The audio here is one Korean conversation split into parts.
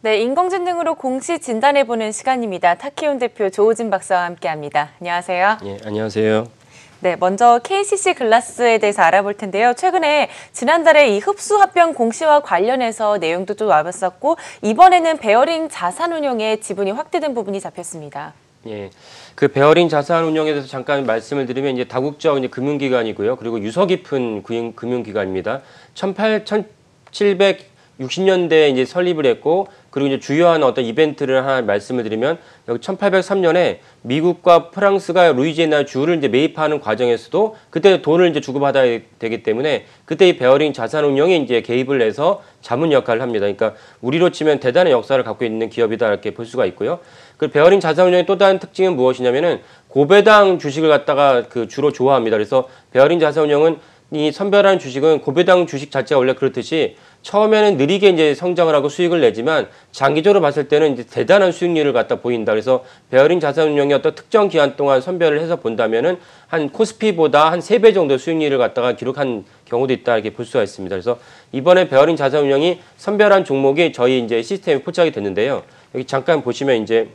네, 인공지능으로 공시 진단해보는 시간입니다. 타키온 대표 조우진 박사와 함께합니다. 안녕하세요. 예, 안녕하세요. 네, 먼저 KCC 글라스에 대해서 알아볼 텐데요. 최근에 지난달에 이 흡수 합병 공시와 관련해서 내용도 좀 와봤었고 이번에는 베어링 자산운용의 지분이 확대된 부분이 잡혔습니다. 예, 그 베어링 자산운용에 대해서 잠깐 말씀을 드리면 이제 다국적 이제 금융기관이고요. 그리고 유서 깊은 금융기관입니다. 1760년대에 이제 설립을 했고, 그리고 이제 주요한 어떤 이벤트를 하나 말씀을 드리면, 여기 1803년에 미국과 프랑스가 루이지애나 주를 이제 매입하는 과정에서도 그때 돈을 이제 주고받아야 되기 때문에 그때 이 베어링 자산운용이 이제 개입을 해서 자문 역할을 합니다. 그러니까 우리로 치면 대단한 역사를 갖고 있는 기업이다 이렇게 볼 수가 있고요. 그 베어링 자산운용의 또 다른 특징은 무엇이냐면은 고배당 주식을 갖다가 주로 좋아합니다. 그래서 베어링 자산운용은 이 선별하는 주식은 고배당 주식 자체가 원래 그렇듯이 처음에는 느리게 이제 성장을 하고 수익을 내지만 장기적으로 봤을 때는 이제 대단한 수익률을 갖다 보인다. 그래서 베어링 자산운용이 어떤 특정 기간 동안 선별을 해서 본다면은 한 코스피보다 한 3배 정도 수익률을 갖다가 기록한 경우도 있다 이렇게 볼 수가 있습니다. 그래서 이번에 베어링 자산운용이 선별한 종목이 저희 이제 시스템에 포착이 됐는데요. 여기 잠깐 보시면 이제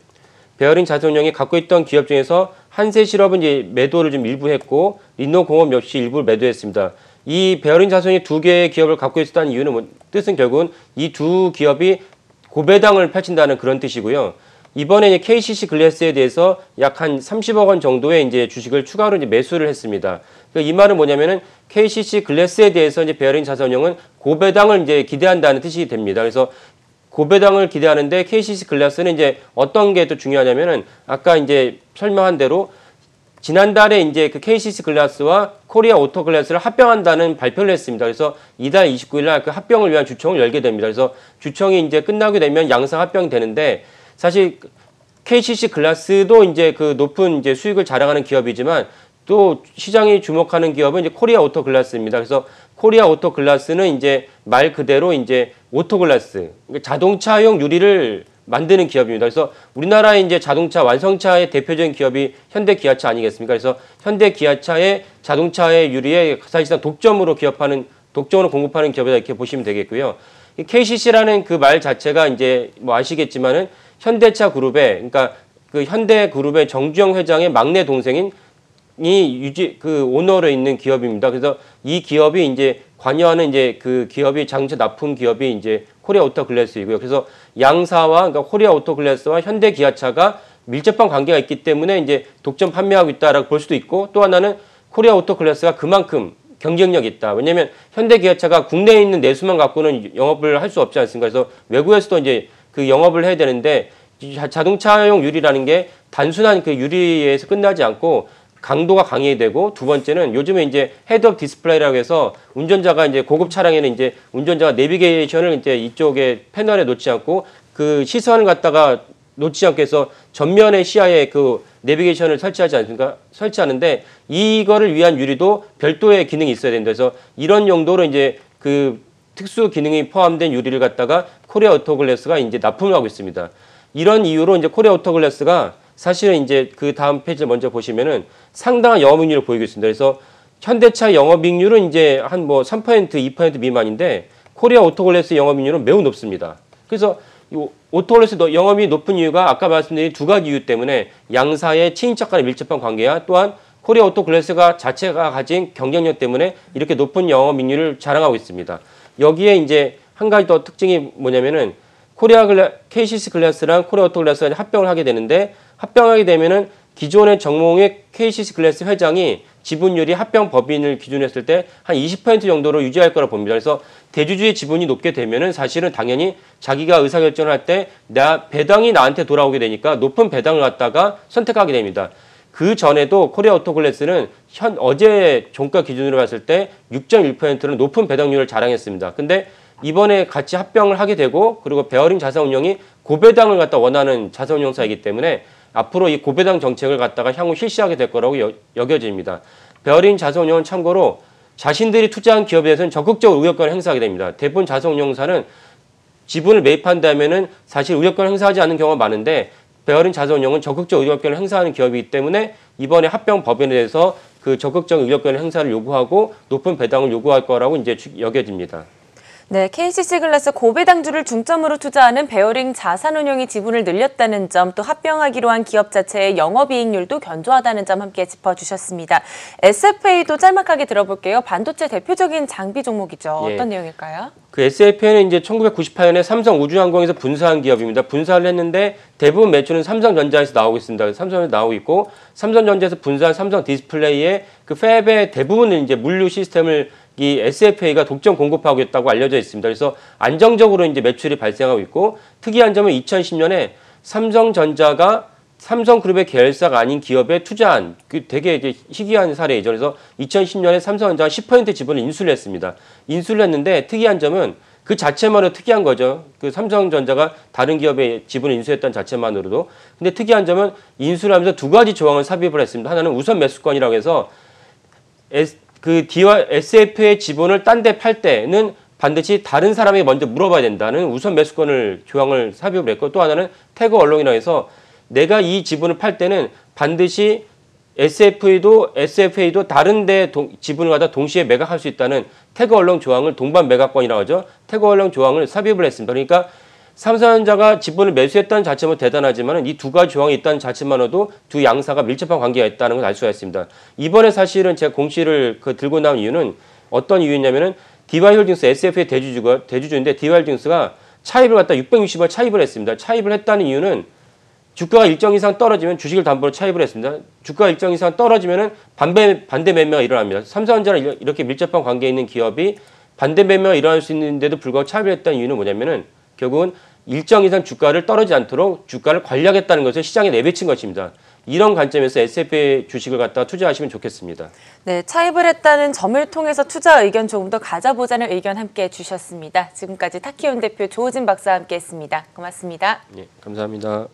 베어링 자산운용이 갖고 있던 기업 중에서 한세실업은 이제 매도를 좀 일부 했고 린노공업 역시 일부 매도했습니다. 이 베어링 자산운용이 두 개의 기업을 갖고 있었다는 이유는 뜻은 결국은 이 두 기업이 고배당을 펼친다는 그런 뜻이고요. 이번에 이제 KCC 글래스에 대해서 약 한 30억 원 정도의 이제 주식을 추가로 이제 매수를 했습니다. 그러니까 이 말은 뭐냐면은 KCC 글래스에 대해서 이제 베어링 자산운용은 고배당을 이제 기대한다는 뜻이 됩니다. 그래서 고배당을 기대하는데 KCC 글라스는 이제 어떤 게 또 중요하냐면은 아까 이제 설명한 대로 지난달에 이제 그 KCC 글라스와 코리아 오토 글라스를 합병한다는 발표를 했습니다. 그래서 이달 29일 날 그 합병을 위한 주총을 열게 됩니다. 그래서 주총이 이제 끝나게 되면 양상 합병이 되는데 사실 KCC 글라스도 이제 그 높은 이제 수익을 자랑하는 기업이지만 또 시장이 주목하는 기업은 이제 코리아 오토 글라스입니다. 그래서 코리아 오토 글라스는 이제 말 그대로 이제 오토 글라스, 자동차용 유리를 만드는 기업입니다. 그래서 우리나라의 이제 자동차 완성차의 대표적인 기업이 현대 기아차 아니겠습니까? 그래서 현대 기아차의 자동차의 유리에 사실상 독점으로 공급하는 기업이다 이렇게 보시면 되겠고요. 이 KCC라는 그 말 자체가 이제 뭐 아시겠지만은 현대차 그룹의 그러니까 그 현대 그룹의 정주영 회장의 막내 동생인 오너로 있는 기업입니다. 그래서 이 기업이 이제 관여하는 이제 그 기업이 자동차 납품 기업이 이제 코리아 오토 글래스이고요. 그래서 양사와 그러니까 코리아 오토 글래스와 현대 기아차가 밀접한 관계가 있기 때문에 이제 독점 판매하고 있다라고 볼 수도 있고 또 하나는 코리아 오토 글래스가 그만큼 경쟁력이 있다. 왜냐하면 현대 기아차가 국내에 있는 내수만 갖고는 영업을 할 수 없지 않습니까? 그래서 외국에서도 이제 그 영업을 해야 되는데 자동차용 유리라는 게 단순한 그 유리에서 끝나지 않고 강도가 강해야 되고 두 번째는 요즘에 이제 헤드업 디스플레이라고 해서 운전자가 이제 고급 차량에는 이제 운전자가 내비게이션을 이제 이쪽에 패널에 놓지 않고 그 시선을 갖다가 놓지 않게 해서 전면의 시야에 그 내비게이션을 설치하지 않습니까? 설치하는데 이거를 위한 유리도 별도의 기능이 있어야 된다. 그래서 이런 용도로 이제 그 특수 기능이 포함된 유리를 갖다가 코리아 오토 글래스가 이제 납품을 하고 있습니다. 이런 이유로 이제 코리아 오토 글래스가 사실은 이제 그 다음 페이지를 먼저 보시면은 상당한 영업이익률을 보이고 있습니다. 그래서 현대차 영업이익률은 이제 한 뭐 3%, 2% 미만인데 코리아 오토글래스 영업이익률은 매우 높습니다. 그래서 이 오토글래스 영업이 높은 이유가 아까 말씀드린 두 가지 이유 때문에 양사의 친인척 간의 밀접한 관계와 또한 코리아 오토글래스가 자체가 가진 경쟁력 때문에 이렇게 높은 영업이익률을 자랑하고 있습니다. 여기에 이제 한 가지 더 특징이 뭐냐면은 KCC 글래스랑 코리아 오토 글래스가 합병을 하게 되는데 합병하게 되면은 기존의 정몽의 KCC 글래스 회장이 지분율이 합병 법인을 기준으로 했을 때 한 20% 정도로 유지할 거라 봅니다. 그래서 대주주의 지분이 높게 되면은 사실은 당연히 자기가 의사결정을 할 때 배당이 나한테 돌아오게 되니까 높은 배당을 갖다가 선택하게 됩니다. 그 전에도 코리아 오토 글래스는 어제 종가 기준으로 봤을 때 6.1%는 높은 배당률을 자랑했습니다. 근데 이번에 같이 합병을 하게 되고 그리고 베어링 자산운용이 고배당을 갖다 원하는 자산운용사이기 때문에 앞으로 이 고배당 정책을 갖다가 향후 실시하게 될 거라고 여겨집니다. 베어링 자산운용은 참고로 자신들이 투자한 기업에 대해서는 적극적으로 의결권을 행사하게 됩니다. 대부분 자산운용사는 지분을 매입한다면은 사실 의결권을 행사하지 않는 경우가 많은데 베어링 자산운용은 적극적 의결권을 행사하는 기업이기 때문에 이번에 합병 법인에 대해서 그 적극적 의결권 행사를 요구하고 높은 배당을 요구할 거라고 이제 여겨집니다. 네, KCC 글라스 고배당주를 중점으로 투자하는 베어링 자산운용이 지분을 늘렸다는 점, 또 합병하기로 한 기업 자체의 영업이익률도 견조하다는 점 함께 짚어주셨습니다. SFA도 짤막하게 들어볼게요. 반도체 대표적인 장비 종목이죠. 예. 어떤 내용일까요? 그 SFA는 이제 1998년에 삼성 우주항공에서 분사한 기업입니다. 분사를 했는데 대부분 매출은 삼성전자에서 나오고 있습니다. 삼성에서 나오고 있고, 삼성전자에서 분사한 삼성 디스플레이의 그 팹의 대부분은 이제 물류 시스템을 이 SFA가 독점 공급하고 있다고 알려져 있습니다. 그래서 안정적으로 이제 매출이 발생하고 있고, 특이한 점은 2010년에 삼성전자가 삼성그룹의 계열사가 아닌 기업에 투자한 그 되게 이제 희귀한 사례이죠. 그래서 2010년에 삼성전자가 10% 지분을 인수를 했습니다. 인수를 했는데 특이한 점은 그 자체만으로 특이한 거죠. 그 삼성전자가 다른 기업의 지분을 인수했다는 자체만으로도. 근데 특이한 점은 인수를 하면서 두 가지 조항을 삽입을 했습니다. 하나는 우선 매수권이라고 해서 SF의 지분을 딴 데 팔 때는 반드시 다른 사람에게 먼저 물어봐야 된다는 우선 매수권을 조항을 삽입을 했고, 또 하나는 태그 얼롱이라고 해서 내가 이 지분을 팔 때는 반드시 SFA도 다른 데 지분을 갖다 동시에 매각할 수 있다는 태그 얼롱 조항을 동반 매각권이라고 하죠. 태그 얼롱 조항을 삽입을 했습니다. 그러니까 삼성전자가 지분을 매수했다는 자체는 대단하지만 이 두 가지 조항이 있다는 자체만으로도 두 양사가 밀접한 관계가 있다는 걸 알 수가 있습니다. 이번에 사실은 제가 공시를 들고 나온 이유는 어떤 이유냐면은 DY홀딩스 SF의 대주주인데 DY홀딩스가 차입을 갖다 660원 차입을 했습니다. 차입을 했다는 이유는 주가가 일정 이상 떨어지면 주식을 담보로 차입을 했습니다. 주가가 일정 이상 떨어지면은 반대 매매가 일어납니다. 삼성전자랑 이렇게 밀접한 관계에 있는 기업이 반대 매매가 일어날 수 있는데도 불구하고 차입을 했다는 이유는 뭐냐면은 결국은 일정 이상 주가를 떨어지지 않도록 주가를 관리하겠다는 것을 시장에 내비친 것입니다. 이런 관점에서 SF의 주식을 갖다 투자하시면 좋겠습니다. 네, 차입을 했다는 점을 통해서 투자 의견 조금 더 가져보자는 의견 함께 주셨습니다. 지금까지 타키온 대표 조우진 박사와 함께했습니다. 고맙습니다. 네, 감사합니다.